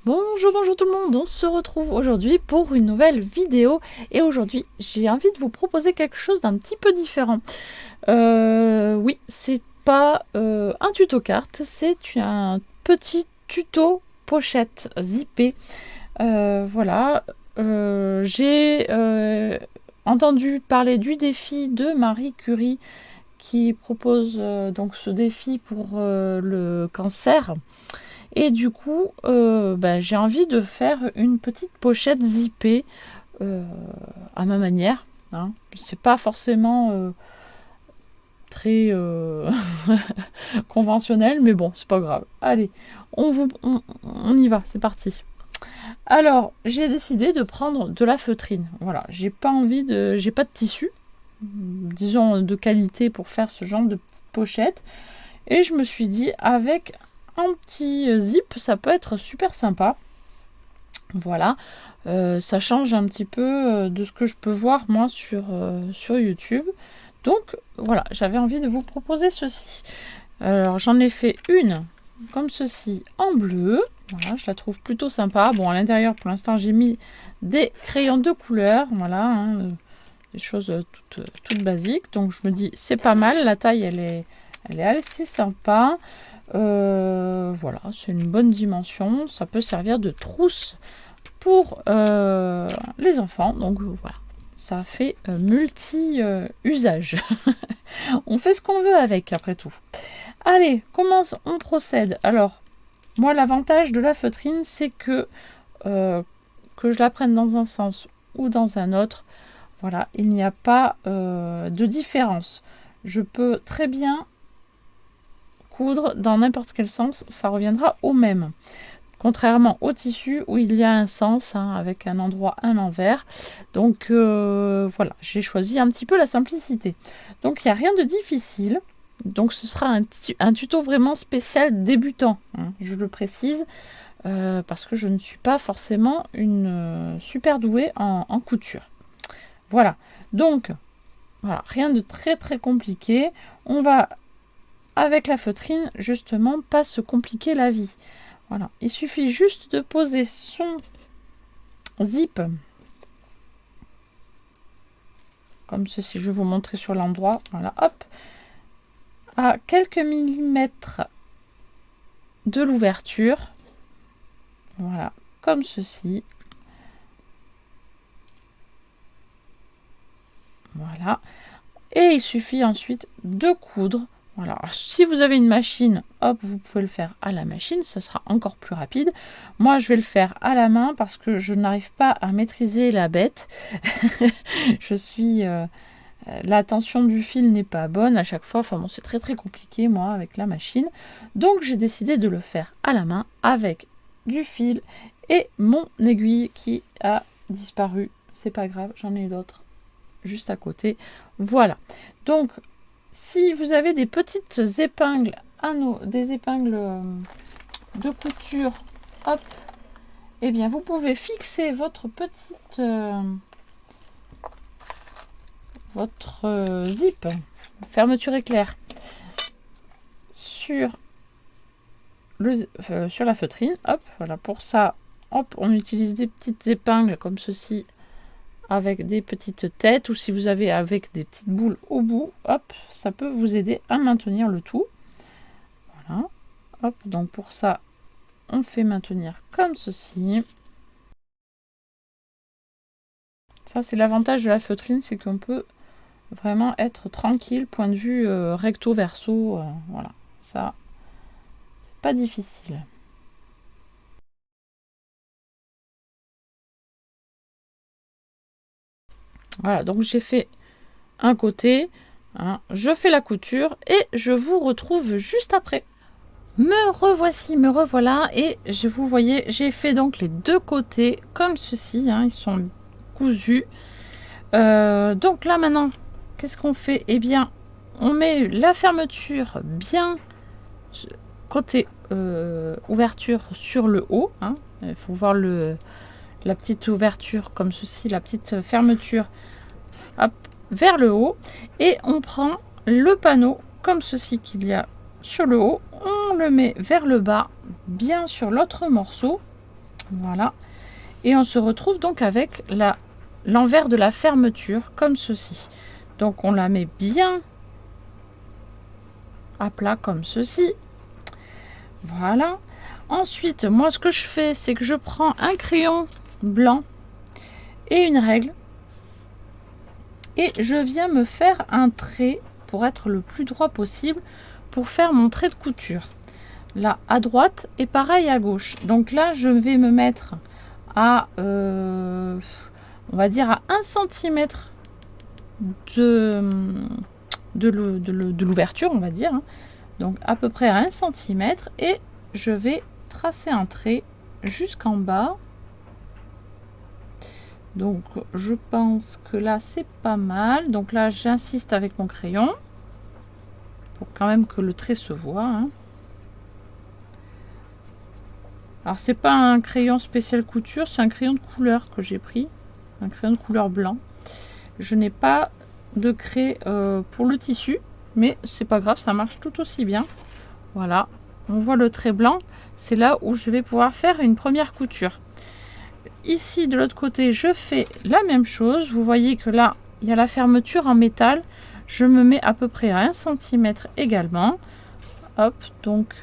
Bonjour tout le monde, on se retrouve aujourd'hui pour une nouvelle vidéo et aujourd'hui j'ai envie de vous proposer quelque chose d'un petit peu différent. Oui, c'est pas un tuto carte, c'est un petit tuto pochette zippée. Voilà, j'ai entendu parler du défi de Marie Curie qui propose donc ce défi pour le cancer. Et du coup, j'ai envie de faire une petite pochette zippée à ma manière. Hein. C'est pas forcément très conventionnel, mais bon, c'est pas grave. Allez, on y va, c'est parti. Alors, j'ai décidé de prendre de la feutrine. Voilà, j'ai pas de tissu, disons de qualité pour faire ce genre de pochette. Et je me suis dit, avec un petit zip, ça peut être super sympa. Voilà, ça change un petit peu de ce que je peux voir moi sur YouTube. Donc voilà, j'avais envie de vous proposer ceci. Alors j'en ai fait une comme ceci en bleu. Voilà, je la trouve plutôt sympa. Bon, à l'intérieur pour l'instant j'ai mis des crayons de couleur. Voilà, hein, des choses toutes basiques. Donc je me dis c'est pas mal. La taille elle est assez sympa. Voilà, c'est une bonne dimension. Ça peut servir de trousse pour les enfants. Donc voilà, ça fait multi-usage. On fait ce qu'on veut avec, après tout. Allez, comment on procède? Alors, moi, l'avantage de la feutrine, c'est que je la prenne dans un sens ou dans un autre, voilà, il n'y a pas de différence. Je peux très bien coudre dans n'importe quel sens, ça reviendra au même. Contrairement au tissu où il y a un sens, hein, avec un endroit, un envers. Donc voilà, j'ai choisi un petit peu la simplicité. Donc il n'y a rien de difficile. Donc ce sera un tuto vraiment spécial débutant, hein, je le précise, parce que je ne suis pas forcément une super douée en couture. Voilà, donc voilà, rien de très très compliqué. On va, avec la feutrine, justement, pas se compliquer la vie. Voilà, il suffit juste de poser son zip comme ceci. Je vais vous montrer sur l'endroit. Voilà, hop, à quelques millimètres de l'ouverture. Voilà, comme ceci. Voilà, et il suffit ensuite de coudre. Voilà. Alors, si vous avez une machine, hop, vous pouvez le faire à la machine, ce sera encore plus rapide. Moi, je vais le faire à la main parce que je n'arrive pas à maîtriser la bête. Je suis... la tension du fil n'est pas bonne à chaque fois. Enfin bon, c'est très très compliqué, moi, avec la machine. Donc, j'ai décidé de le faire à la main avec du fil et mon aiguille qui a disparu. C'est pas grave, j'en ai d'autres juste à côté. Voilà. Donc, si vous avez des petites épingles des épingles de couture, hop, eh bien vous pouvez fixer votre petite zip, fermeture éclair, sur la feutrine. Hop, voilà. Pour ça, hop, on utilise des petites épingles comme ceci, avec des petites têtes, ou si vous avez avec des petites boules au bout, hop, ça peut vous aider à maintenir le tout. Voilà, hop, donc pour ça, on fait maintenir comme ceci. Ça, c'est l'avantage de la feutrine, c'est qu'on peut vraiment être tranquille, point de vue recto verso, voilà, ça, c'est pas difficile. Voilà, donc j'ai fait un côté, hein, je fais la couture et je vous retrouve juste après. Me revoici, me revoilà, et vous voyez, j'ai fait donc les deux côtés comme ceci, hein, ils sont cousus. Donc là maintenant, qu'est-ce qu'on fait? Eh bien, on met la fermeture bien côté ouverture sur le haut, hein. Il faut voir la petite ouverture comme ceci, la petite fermeture, hop, vers le haut, et on prend le panneau comme ceci qu'il y a sur le haut, on le met vers le bas, bien sur l'autre morceau, Voilà. Et on se retrouve donc avec l'envers de la fermeture, comme ceci. Donc on la met bien à plat, comme ceci. Voilà. Ensuite, moi, ce que je fais, c'est que je prends un crayon blanc et une règle. Et je viens me faire un trait pour être le plus droit possible pour faire mon trait de couture. Là, à droite et pareil à gauche. Donc là, je vais me mettre à, on va dire, à 1 cm de l'ouverture, on va dire. Donc à peu près à 1 cm. Et je vais tracer un trait jusqu'en bas. Donc je pense que là c'est pas mal. Donc là j'insiste avec mon crayon pour quand même que le trait se voit. Alors c'est pas un crayon spécial couture, c'est un crayon de couleur que j'ai pris, un crayon de couleur blanc. Je n'ai pas de craie pour le tissu, mais c'est pas grave, ça marche tout aussi bien. Voilà, on voit le trait blanc, c'est là où je vais pouvoir faire une première couture. Ici de l'autre côté je fais la même chose. Vous voyez que là il y a la fermeture en métal. Je me mets à peu près à 1 cm également. Hop, donc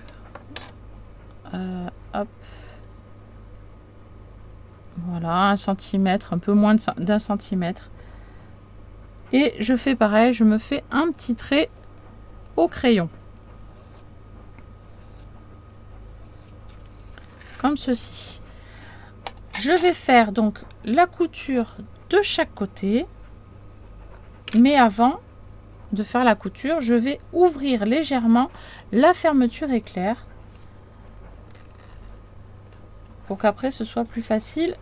hop, voilà, 1 cm, un peu moins d'1 cm. Et je fais pareil, je me fais un petit trait au crayon, comme ceci. Je vais faire donc la couture de chaque côté, mais avant de faire la couture, je vais ouvrir légèrement la fermeture éclair pour qu'après ce soit plus facile.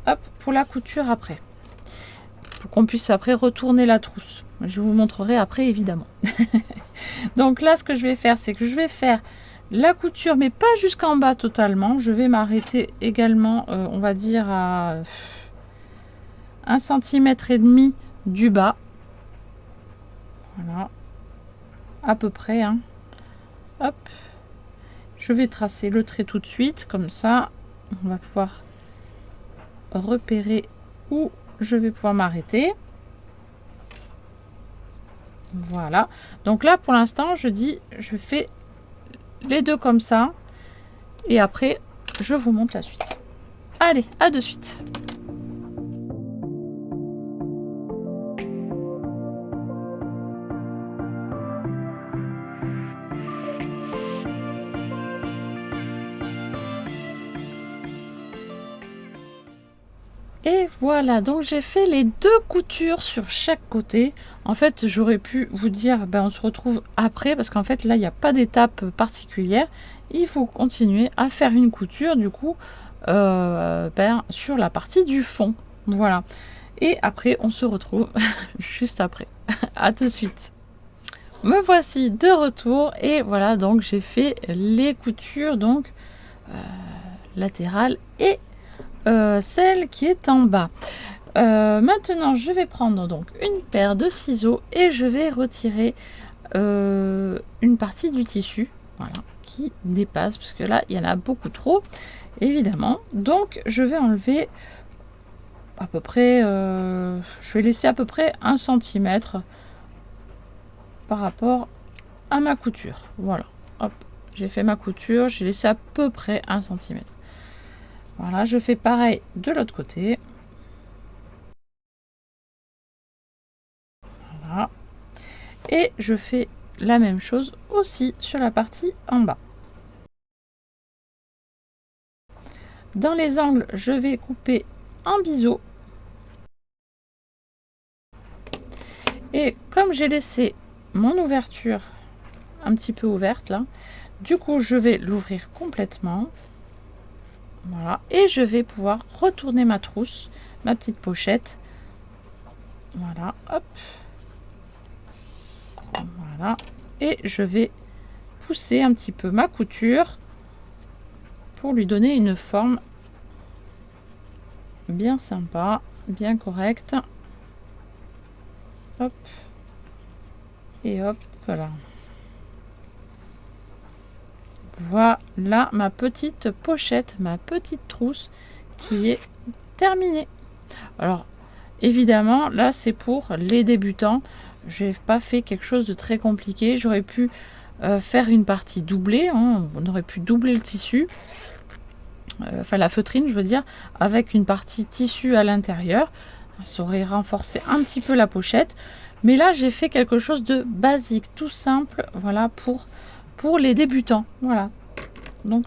Hop, pour la couture après, pour qu'on puisse après retourner la trousse. Je vous montrerai après évidemment. Donc là ce que je vais faire, c'est que je vais faire la couture, mais pas jusqu'en bas totalement. Je vais m'arrêter également, on va dire à 1 cm et demi du bas. Voilà, à peu près. Hop, je vais tracer le trait tout de suite, comme ça, on va pouvoir repérer où je vais pouvoir m'arrêter. Voilà. Donc là, pour l'instant, je fais les deux comme ça et après je vous montre la suite. Allez, à de suite. Et voilà, donc j'ai fait les deux coutures sur chaque côté. En fait, j'aurais pu vous dire, on se retrouve après, parce qu'en fait, là, il n'y a pas d'étape particulière. Il faut continuer à faire une couture, du coup, sur la partie du fond. Voilà. Et après, on se retrouve juste après. À tout de suite. Me voici de retour. Et voilà, donc j'ai fait les coutures, donc latérales et celle qui est en bas. Maintenant je vais prendre donc une paire de ciseaux et je vais retirer une partie du tissu, voilà, qui dépasse, parce que là il y en a beaucoup trop évidemment. Donc je vais enlever à peu près, je vais laisser à peu près 1 cm par rapport à ma couture. Voilà, hop, j'ai fait ma couture, j'ai laissé à peu près 1 cm. Voilà, je fais pareil de l'autre côté. Voilà. Et je fais la même chose aussi sur la partie en bas. Dans les angles, je vais couper en biseau. Et comme j'ai laissé mon ouverture un petit peu ouverte là, du coup je vais l'ouvrir complètement. Voilà, et je vais pouvoir retourner ma trousse, ma petite pochette. Voilà, hop. Voilà, et je vais pousser un petit peu ma couture pour lui donner une forme bien sympa, bien correcte. Hop. Et hop, voilà. Voilà ma petite pochette, ma petite trousse qui est terminée. Alors, évidemment, là, c'est pour les débutants. Je n'ai pas fait quelque chose de très compliqué. J'aurais pu faire une partie doublée. Hein. On aurait pu doubler le tissu. Enfin, la feutrine, je veux dire, avec une partie tissu à l'intérieur. Ça aurait renforcé un petit peu la pochette. Mais là, j'ai fait quelque chose de basique, tout simple, voilà, pour les débutants. Voilà. Donc,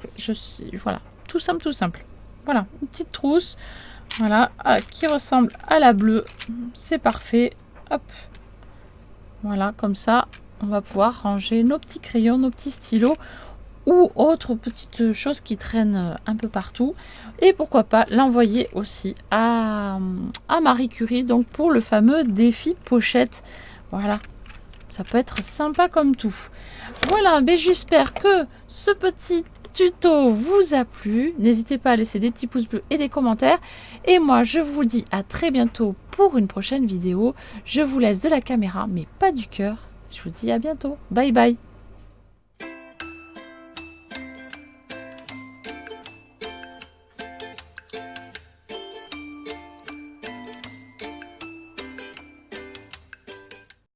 voilà, tout simple, tout simple. Voilà, une petite trousse, voilà, qui ressemble à la bleue. C'est parfait. Hop. Voilà, comme ça, on va pouvoir ranger nos petits crayons, nos petits stylos ou autres petites choses qui traînent un peu partout. Et pourquoi pas l'envoyer aussi à Marie Curie, donc pour le fameux défi pochette. Voilà, ça peut être sympa comme tout. Voilà, mais j'espère que ce petit tuto vous a plu. N'hésitez pas à laisser des petits pouces bleus et des commentaires. Et moi, je vous dis à très bientôt pour une prochaine vidéo. Je vous laisse de la caméra, mais pas du cœur. Je vous dis à bientôt. Bye bye.